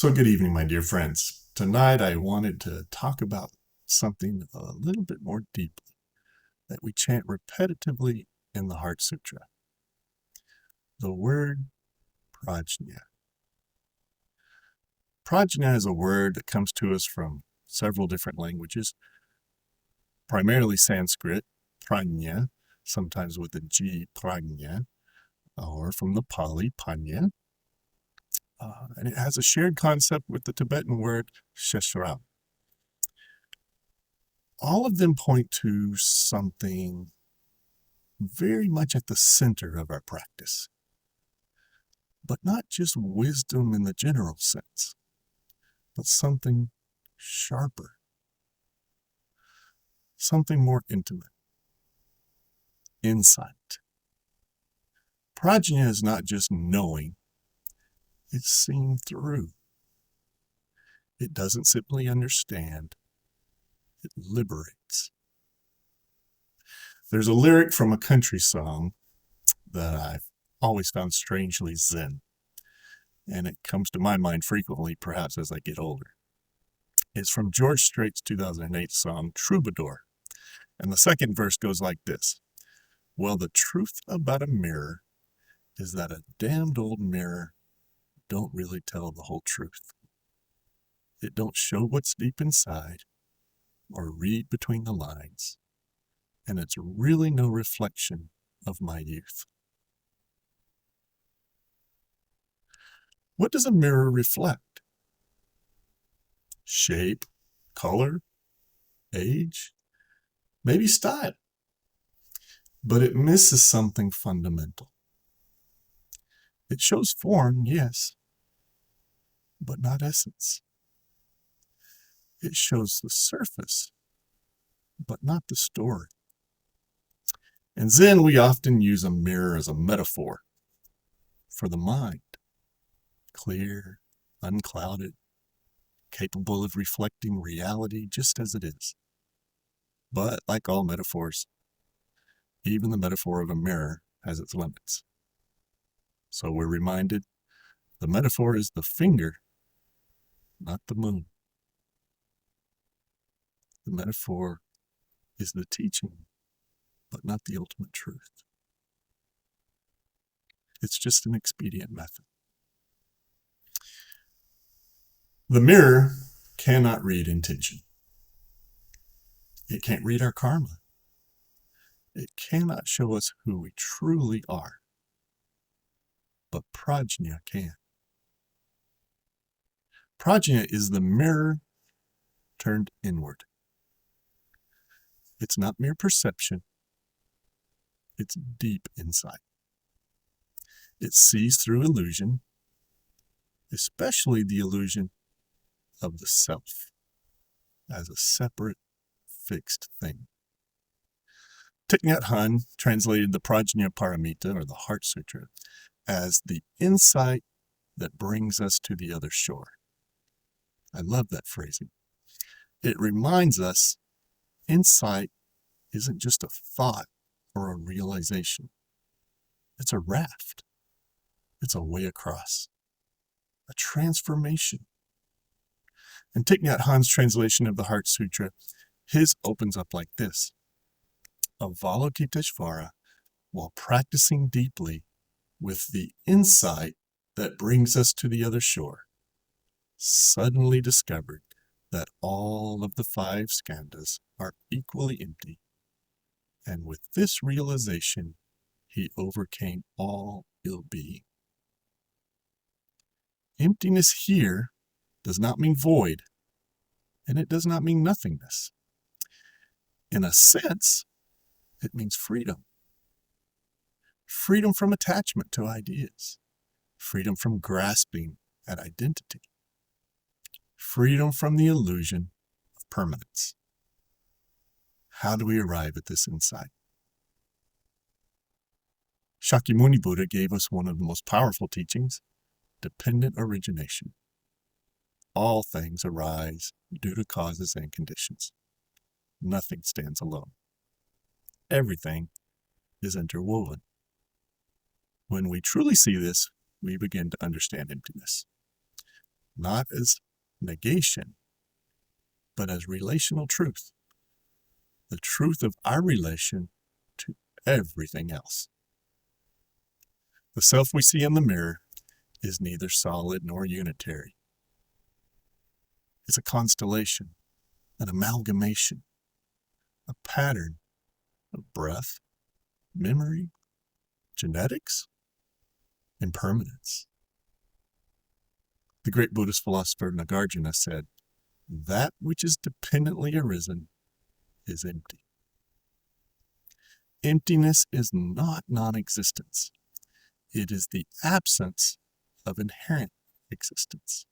So good evening, my dear friends. Tonight I wanted to talk about something a little bit more deeply that we chant repetitively in the Heart Sutra. The word Prajna. Prajna is a word that comes to us from several different languages, primarily Sanskrit, Prajna, sometimes with a G, Prajna, or from the Pali, Panya. And it has a shared concept with the Tibetan word Sheshram. All of them point to something very much at the center of our practice, but not just wisdom in the general sense, but something sharper, something more intimate, insight. Prajna is not just knowing, it's seeing through. It doesn't simply understand, it liberates. There's a lyric from a country song that I've always found strangely zen, and it comes to my mind frequently, perhaps as I get older. It's from George Strait's 2008 song, Troubadour, and the second verse goes like this. Well, the truth about a mirror is that a damned old mirror don't really tell the whole truth. It don't show what's deep inside or read between the lines, and it's really no reflection of my youth. What does a mirror reflect? Shape, color, age, maybe style. But it misses something fundamental. It shows form, yes, but not essence. It shows the surface, but not the story. In Zen, we often use a mirror as a metaphor for the mind. Clear, unclouded, capable of reflecting reality just as it is. But like all metaphors, even the metaphor of a mirror has its limits. So we're reminded the metaphor is the finger, not the moon. The metaphor is the teaching, but not the ultimate truth. It's just an expedient method. The mirror cannot read intention. It can't read our karma. It cannot show us who we truly are. But Prajna can. Prajna is the mirror turned inward. It's not mere perception. It's deep insight. It sees through illusion, especially the illusion of the self as a separate, fixed thing. Thich Nhat Hanh translated the Prajna Paramita, or the Heart Sutra, as the insight that brings us to the other shore. I love that phrasing. It reminds us insight isn't just a thought or a realization. It's a raft. It's a way across. A transformation. In Thich Nhat Hanh's translation of the Heart Sutra, his opens up like this. Avalokiteshvara, while practicing deeply with the insight that brings us to the other shore, suddenly discovered that all of the 5 skandhas are equally empty, and with this realization, he overcame all ill-being. Emptiness here does not mean void, and it does not mean nothingness. In a sense, it means freedom. Freedom from attachment to ideas. Freedom from grasping at identity. Freedom from the illusion of permanence. How do we arrive at this insight? Shakyamuni Buddha gave us one of the most powerful teachings, dependent origination. All things arise due to causes and conditions. Nothing stands alone. Everything is interwoven. When we truly see this, we begin to understand emptiness. not as negation, but as relational truth. The truth of our relation to everything else. The self we see in the mirror is neither solid nor unitary. It's a constellation, an amalgamation, a pattern of breath, memory, genetics, impermanence. The great Buddhist philosopher Nagarjuna said, "That which is dependently arisen is empty." Emptiness is not non-existence. It is the absence of inherent existence.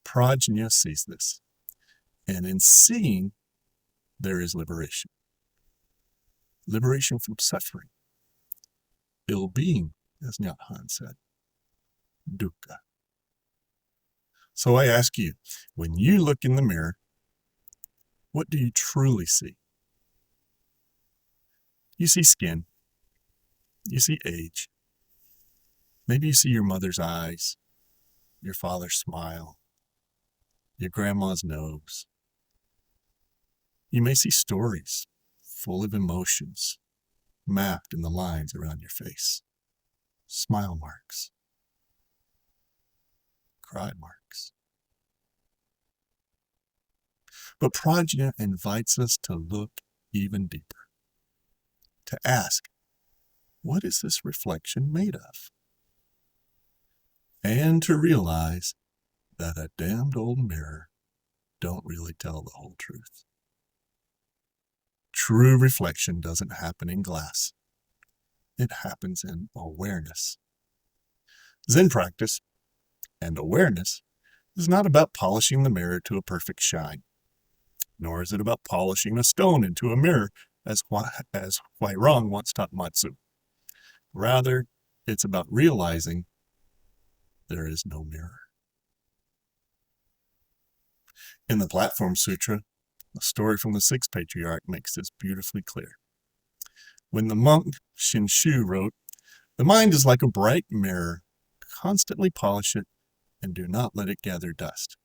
Prajna sees this, and in seeing, there is liberation. Liberation from suffering, ill-being, as Nyat Han said, dukkha. So I ask you, when you look in the mirror, what do you truly see? You see skin. You see age. Maybe you see your mother's eyes, your father's smile, your grandma's nose. You may see stories full of emotions mapped in the lines around your face. Smile marks. Cry marks. But Prajna invites us to look even deeper. To ask, what is this reflection made of? And to realize that a damned old mirror don't really tell the whole truth. True reflection doesn't happen in glass. It happens in awareness. Zen practice and awareness is not about polishing the mirror to a perfect shine, nor is it about polishing a stone into a mirror, as Huairong once taught Matsu. Rather, it's about realizing there is no mirror. In the Platform Sutra, a story from the Sixth Patriarch makes this beautifully clear. When the monk Shinshu wrote, "The mind is like a bright mirror. Constantly polish it and do not let it gather dust."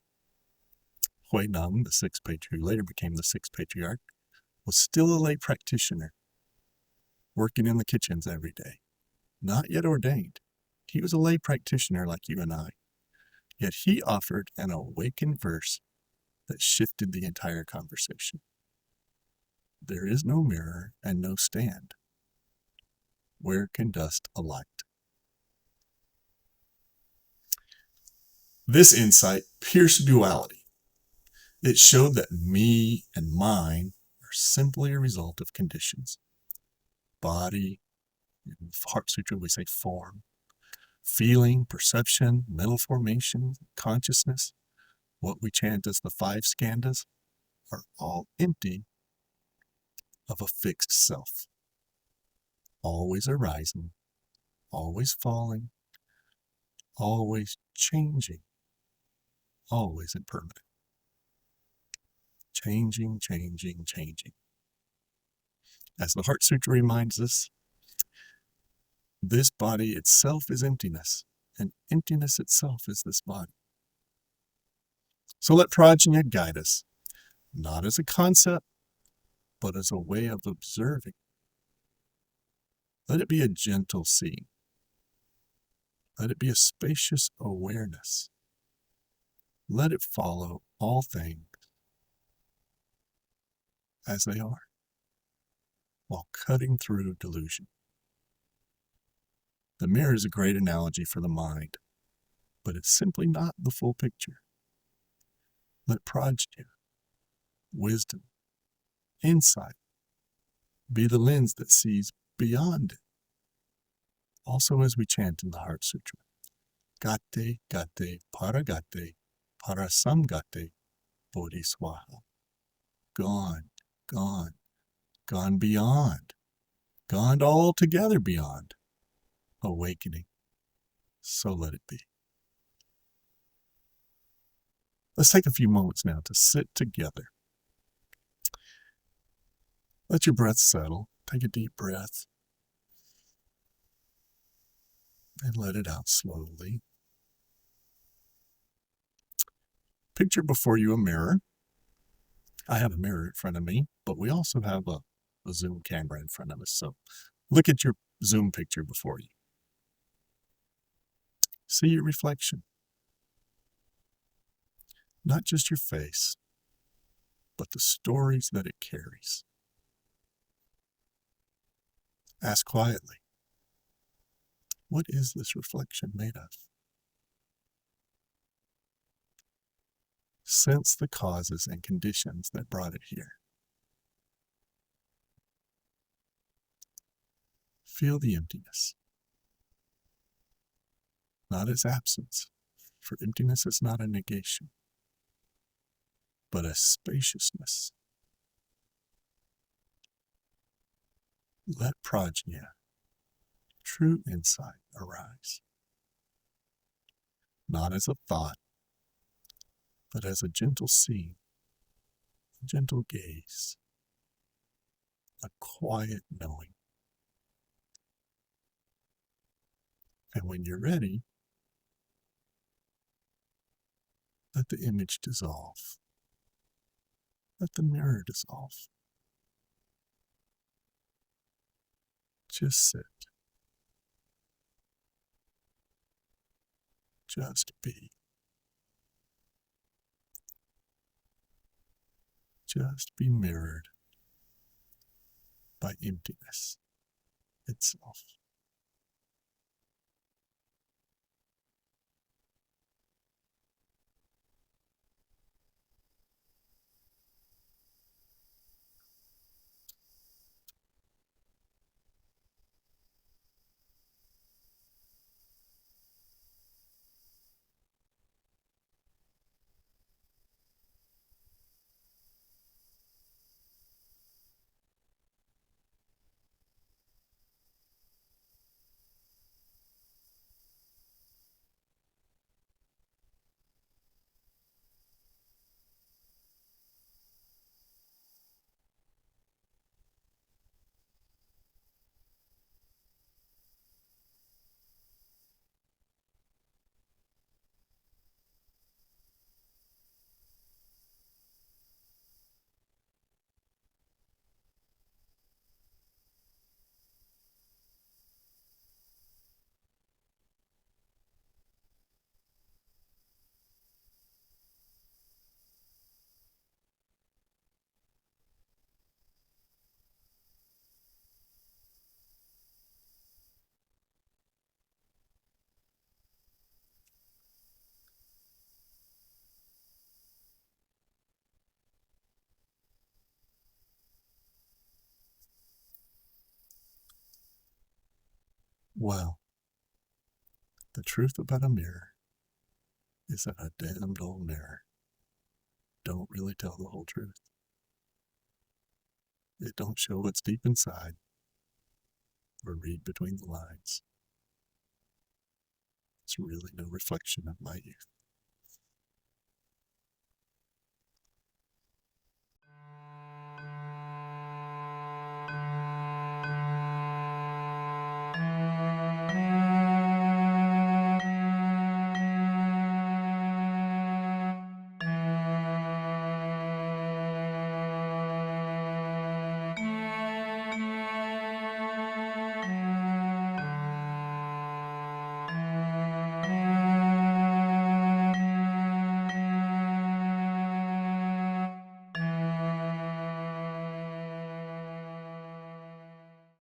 Huineng, the Sixth Patriarch, who later became the Sixth Patriarch, was still a lay practitioner, working in the kitchens every day. Not yet ordained. He was a lay practitioner like you and I. Yet he offered an awakened verse that shifted the entire conversation. There is no mirror and no stand. Where can dust alight? This insight pierced duality. It showed that me and mine are simply a result of conditions. Body, in the Heart Sutra we say form, feeling, perception, mental formation, consciousness, what we chant as the 5 skandhas, are all empty of a fixed self. Always arising, always falling, always changing, always impermanent. Changing, changing, changing. As the Heart Sutra reminds us, this body itself is emptiness, and emptiness itself is this body. So let Prajna guide us, not as a concept, but as a way of observing. Let it be a gentle seeing. Let it be a spacious awareness. Let it follow all things as they are, while cutting through delusion. The mirror is a great analogy for the mind, but it's simply not the full picture. Let Prajna, wisdom, insight, be the lens that sees beyond it. Also, as we chant in the Heart Sutra, Gate, Gate, Paragate, Parasamgate, Bodhiswaha. Gone, gone, gone beyond, gone altogether beyond. Awakening. So let it be. Let's take a few moments now to sit together. Let your breath settle. Take a deep breath and let it out slowly. Picture before you a mirror. I have a mirror in front of me, but we also have a Zoom camera in front of us. So look at your Zoom picture before you. See your reflection. Not just your face, but the stories that it carries. Ask quietly, what is this reflection made of? Sense the causes and conditions that brought it here. Feel the emptiness, not its absence, for emptiness is not a negation, but a spaciousness. Let Prajna, true insight, arise, not as a thought, but as a gentle seeing, a gentle gaze, a quiet knowing. And when you're ready, let the image dissolve. Let the mirror dissolve. Just sit. Just be. Just be mirrored by emptiness itself. Well, the truth about a mirror is that a damned old mirror don't really tell the whole truth. It don't show what's deep inside or read between the lines. It's really no reflection of my youth.